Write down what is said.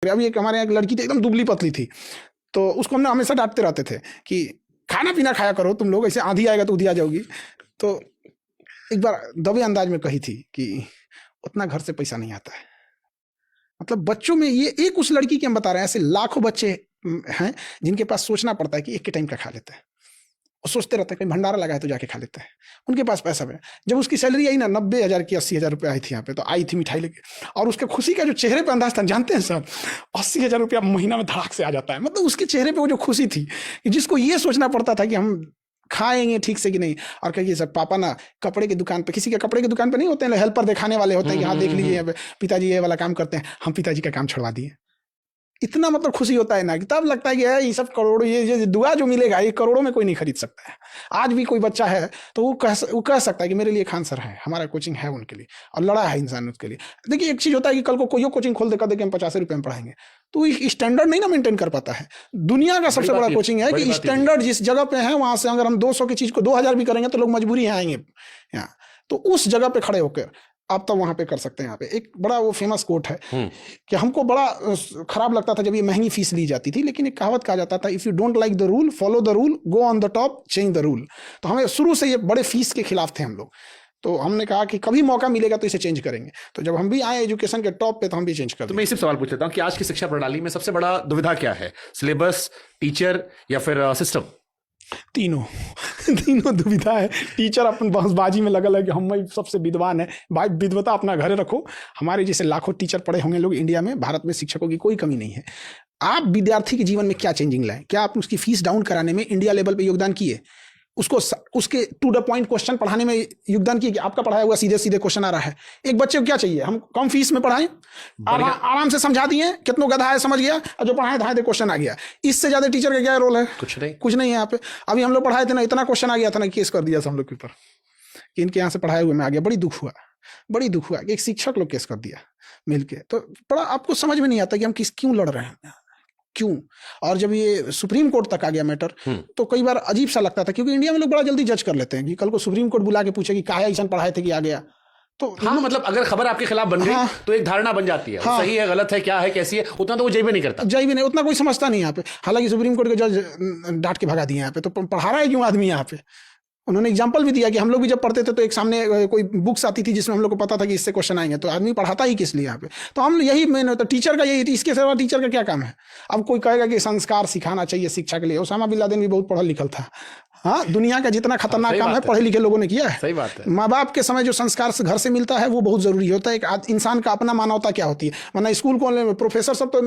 अभी एक हमारे यहाँ एक लड़की थी, एकदम दुबली पतली थी, तो उसको हमने हमेशा डांटते रहते थे कि खाना पीना खाया करो तुम लोग, ऐसे आंधी आएगा तो उधी आ जाओगी। तो एक बार दबे अंदाज में कही थी कि उतना घर से पैसा नहीं आता है। मतलब बच्चों में ये एक उस लड़की की हम बता रहे हैं, ऐसे लाखों बच्चे हैं जिनके पास सोचना पड़ता है कि एक के टाइम का खा लेते हैं, और सोचते रहते हैं कहीं भंडारा लगा है तो जाके खा लेते हैं, उनके पास पैसा है। जब उसकी सैलरी आई ना 90,000 की 80,000 रुपये आई थी यहाँ पे, तो आई थी मिठाई लेके, और उसके खुशी का जो चेहरे पे अंदाज था, जानते हैं सब 80,000 रुपया महीना में धड़ाक से आ जाता है। मतलब उसके चेहरे पे वो जो खुशी थी, जिसको ये सोचना पड़ता था कि हम खाएंगे ठीक से कि नहीं। और कहिए सर पापा ना कपड़े की दुकान पे, किसी के कपड़े की दुकान पे नहीं होते हैं हेल्पर दिखाने वाले होते हैं कि हाँ देख लीजिए पिताजी ये वाला काम करते हैं, हम पिताजी का काम छुड़वा दिए। इतना मतलब खुशी होता है ना कि तब लगता है कि ये सब करोड़ों, ये दुआ जो मिलेगा ये करोड़ों में कोई नहीं खरीद सकता है। आज भी कोई बच्चा है तो वो कह सकता है कि मेरे लिए खान सर है, हमारा कोचिंग है उनके लिए, और लड़ा है इंसान उसके लिए। देखिए एक चीज होता है कि कल को कोई कोचिंग खोल देकर देखे हम 50 रुपये में पढ़ाएंगे, तो स्टैंडर्ड नहीं ना मेंटेन कर पाता है। दुनिया का सबसे बड़ा कोचिंग है कि स्टैंडर्ड जिस जगह पे है वहां से अगर हम 200 की चीज को 2000 भी करेंगे तो लोग मजबूरी है आएंगे यहाँ, तो उस जगह पे खड़े होकर आप तब वहां पे कर सकते हैं। यहाँ पे एक बड़ा वो फेमस कोट है कि हमको बड़ा खराब लगता था जब ये महंगी फीस ली जाती थी, लेकिन एक कहावत कहा जाता था, if you don't like the rule follow the rule, go on the top change the rule. तो हमें शुरू से ये बड़े फीस के खिलाफ थे हम लोग, तो हमने कहा कि कभी मौका मिलेगा तो इसे चेंज करेंगे। तो जब हम भी आए एजुकेशन के टॉप पे तो हम भी चेंज कर। तो मैं इसी सवाल पूछ लेता हूँ कि आज की शिक्षा प्रणाली में सबसे बड़ा दुविधा क्या है, सिलेबस, टीचर या फिर सिस्टम? तीनों दुविधा है। टीचर अपन बहसबाजी में लगल है कि हम सबसे विद्वान है। भाई विद्वता अपना घरे रखो। हमारे जैसे लाखों टीचर पढ़े होंगे लोग इंडिया में, भारत में शिक्षकों की कोई कमी नहीं है। आप विद्यार्थी के जीवन में क्या चेंजिंग लाए, क्या आप उसकी फीस डाउन कराने में इंडिया लेवल पे योगदान किए, उसको उसके टू द पॉइंट क्वेश्चन पढ़ाने में योगदान किए कि आपका पढ़ाया हुआ सीधे सीधे क्वेश्चन आ रहा है। एक बच्चे को क्या चाहिए, हम कम फीस में पढ़ाएं, आराम से समझा दिए, कितनों गधा है समझ गया, और जो पढ़ाए धाए क्वेश्चन आ गया। इससे ज्यादा टीचर का क्या रोल है? कुछ नहीं है यहाँ पे। अभी हम लोग पढ़ाए थे ना, इतना क्वेश्चन आ गया था ना, केस कर दिया था हम लोग के ऊपर कि इनके यहाँ से पढ़ाए हुए में आ गया। बड़ी दुख हुआ कि एक शिक्षक लोग केस कर दिया मिलके। तो बड़ा आपको समझ में नहीं आता कि हम क्यों लड़ रहे हैं, क्यों। और जब ये सुप्रीम कोर्ट तक आ गया मैटर, तो कई बार अजीब सा लगता था, क्योंकि इंडिया में लोग बड़ा जल्दी जज कर लेते हैं कि कल को सुप्रीम कोर्ट बुला के पूछे कि काहे ऐसा पढ़ाए थे कि आ गया। तो हाँ मतलब अगर खबर आपके खिलाफ बन गई तो एक धारणा बन जाती है, सही है गलत है क्या है कैसी है, उतना तो वो जय भी नहीं करता, उतना कोई समझता नहीं यहाँ पे। हालांकि सुप्रीम कोर्ट के जज डांट के भगा दिए यहाँ पे, तो पढ़ा रहा है क्यों आदमी यहाँ पे। उन्होंने एग्जाम्पल भी दिया कि हम लोग भी जब पढ़ते थे तो एक सामने कोई बुक्स आती थी जिसमें हम लोग को पता था कि इससे क्वेश्चन आएंगे, तो आदमी पढ़ाता ही किस लिए यहाँ पे। तो हम यही मेन होता, टीचर का यही, इसके सिवा टीचर का क्या काम है। अब कोई कहेगा कि संस्कार सिखाना चाहिए शिक्षा के लिए, उसामा बिन लादेन भी बहुत पढ़ा लिखल था। हाँ, दुनिया का जितना खतरनाक काम है पढ़े लिखे लोगों ने किया है। सही बात है। माँ बाप के समय जो संस्कार घर से मिलता है वो बहुत जरूरी होता है। एक इंसान का अपना मानवता क्या होती है, वरना स्कूल को प्रोफेसर सब तो